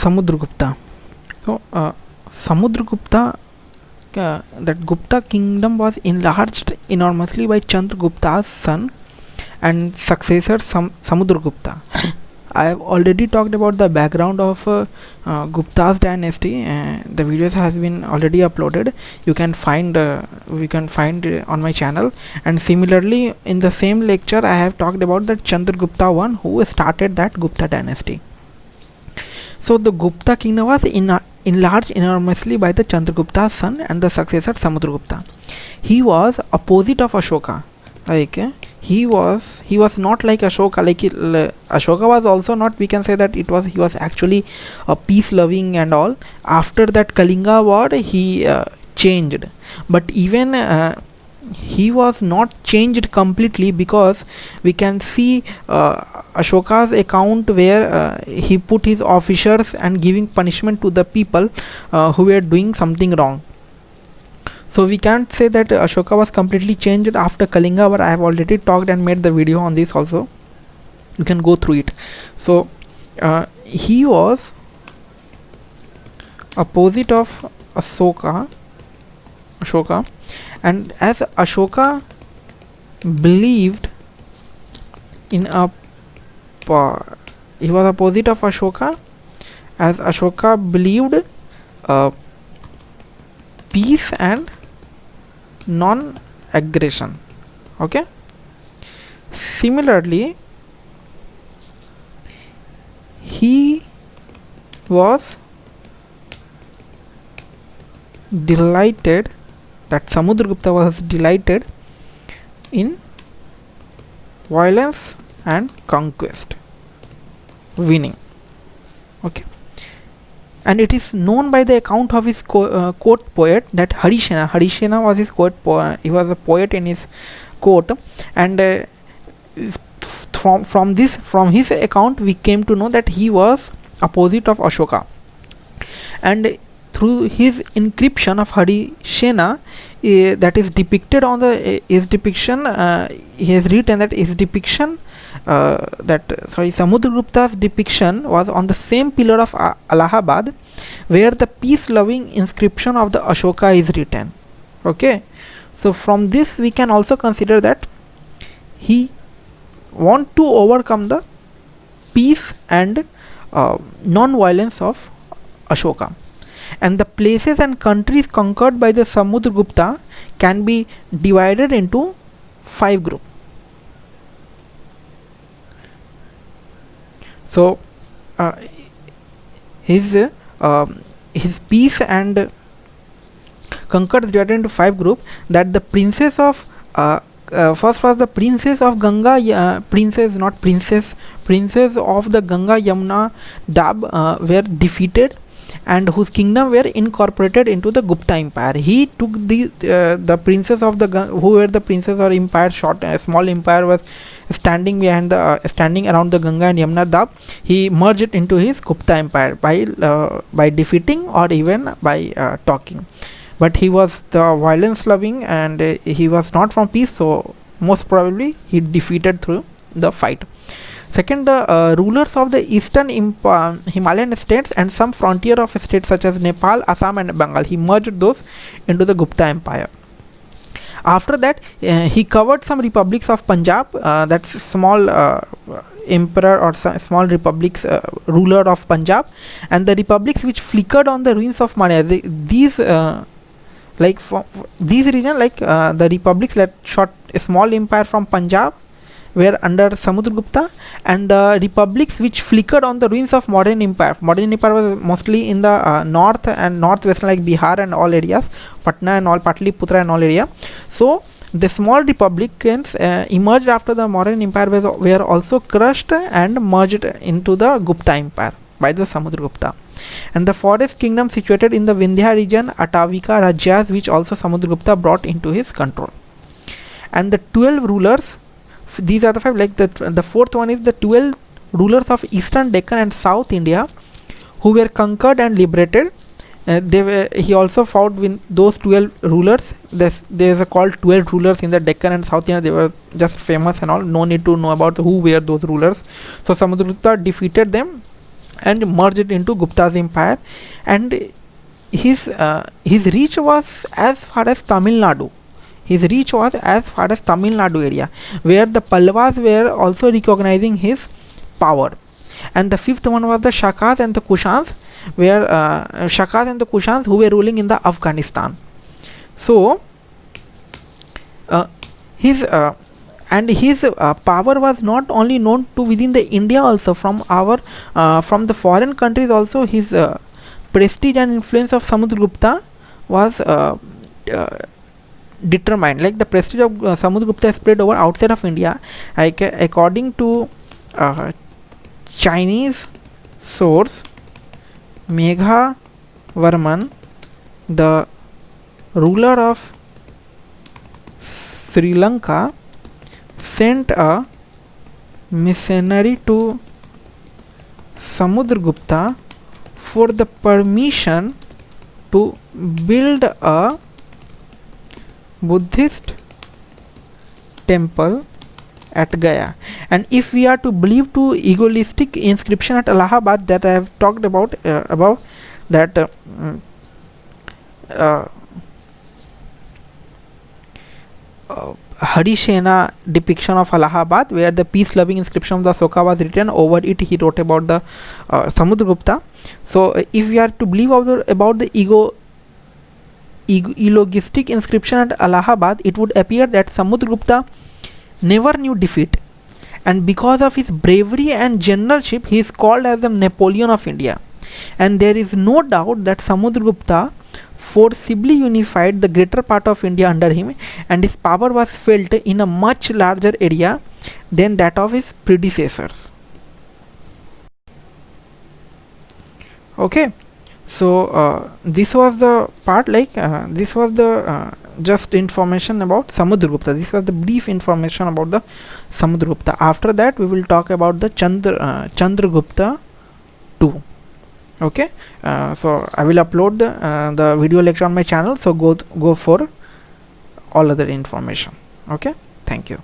Samudragupta. So Samudragupta, that Gupta kingdom was enlarged enormously by Chandragupta's son and successor Samudragupta. I have already talked about the background of Gupta's dynasty. The videos has been already uploaded. You can find we can find on my channel. And similarly, in the same lecture, I have talked about the Chandragupta one who started that Gupta dynasty. So the Gupta kingdom was enlarged enormously by the Chandragupta's son and the successor Samudragupta. He was opposite of Ashoka. Like he was not like Ashoka. Like Ashoka was also not, we can say that he was actually a peace loving and all. After that Kalinga war he changed, but even he was not changed completely, because we can see Ashoka's account where he put his officers and giving punishment to the people who were doing something wrong. So we can't say that Ashoka was completely changed after Kalinga, but I have already talked and made the video on this also. You can go through it. So he was opposite of Ashoka, and as Ashoka believed in a he was opposite of Ashoka, as Ashoka believed peace and non-aggression. Okay. Similarly, he was delighted, that Samudragupta was delighted in violence and conquest, winning. Okay. And it is known by the account of his court poet that Harisena was his court poet. He was a poet in his court, and from his account we came to know that he was opposite of Ashoka. And through his inscription of Harisena, that is depicted on the his depiction, he has written that his depiction Samudragupta's depiction was on the same pillar of Allahabad, where the peace loving inscription of the Ashoka is written. Okay, so from this we can also consider that he want to overcome the peace and non-violence of Ashoka. And the places and countries conquered by the Samudragupta can be divided into 5 groups. So his peace and conquered is divided into 5 groups. That the princess of first was the princess of Ganga, princess of the Ganga Yamuna Dab were defeated, and whose kingdom were incorporated into the Gupta Empire. He took the princes of the who were the princes or empire, small empire was standing behind the standing around the Ganga and Yamuna Dab. He merged it into his Gupta Empire by defeating or even by talking. But he was the violence loving, and he was not from peace, so most probably he defeated through the fight. Second, the rulers of the eastern Himalayan states and some frontier of states such as Nepal, Assam and Bengal, he merged those into the Gupta Empire. After that, he covered some republics of Punjab, that's small emperor or small republics, ruler of Punjab, and the republics which flickered on the ruins of Maya. These regions, like the republics that shot a small empire from Punjab, were under Samudragupta, and the republics which flickered on the ruins of modern empire. Modern empire was mostly in the north and northwestern, like Bihar and all areas, Patna and all, Patliputra and all area. So the small republicans emerged after the modern empire were also crushed and merged into the Gupta Empire by the Samudragupta. And the forest kingdom situated in the Vindhya region, Atavika Rajyas, which also Samudragupta brought into his control. And the 12 rulers, these are the 5, like the fourth one is the 12 rulers of eastern Deccan and South India who were conquered and liberated. He also fought with those 12 rulers. There is called 12 rulers in the Deccan and South India. They were just famous and all, no need to know about who were those rulers. So Samudragupta defeated them and merged it into Gupta's empire, and his reach was as far as Tamil Nadu. His reach was as far as Tamil Nadu area, where the Pallavas were also recognizing his power. And the fifth one was the Shakas and the Kushans, where Shakas and the Kushans who were ruling in the Afghanistan. So his power was not only known to within the India, also from the foreign countries also. His prestige and influence of Samudragupta was determined. Like the prestige of Samudragupta spread over outside of India. Like according to Chinese source, Megha Varman, the ruler of Sri Lanka, sent a missionary to Samudragupta for the permission to build a Buddhist temple at Gaya. And if we are to believe to egoistic inscription at Allahabad that I have talked about above, that Harishena depiction of Allahabad, where the peace-loving inscription of the Ashoka was written over it, he wrote about the Samudragupta. So if we are to believe about the egoistic inscription at Allahabad, it would appear that Samudragupta never knew defeat, and because of his bravery and generalship, he is called as the Napoleon of India. And there is no doubt that Samudragupta forcibly unified the greater part of India under him, and his power was felt in a much larger area than that of his predecessors. Okay, so this was the part, like this was the just information about Samudragupta. This was the brief information about the Samudragupta. After that we will talk about the Chandragupta II. Okay, so I will upload the video lecture on my channel, so go for all other information. Okay, thank you.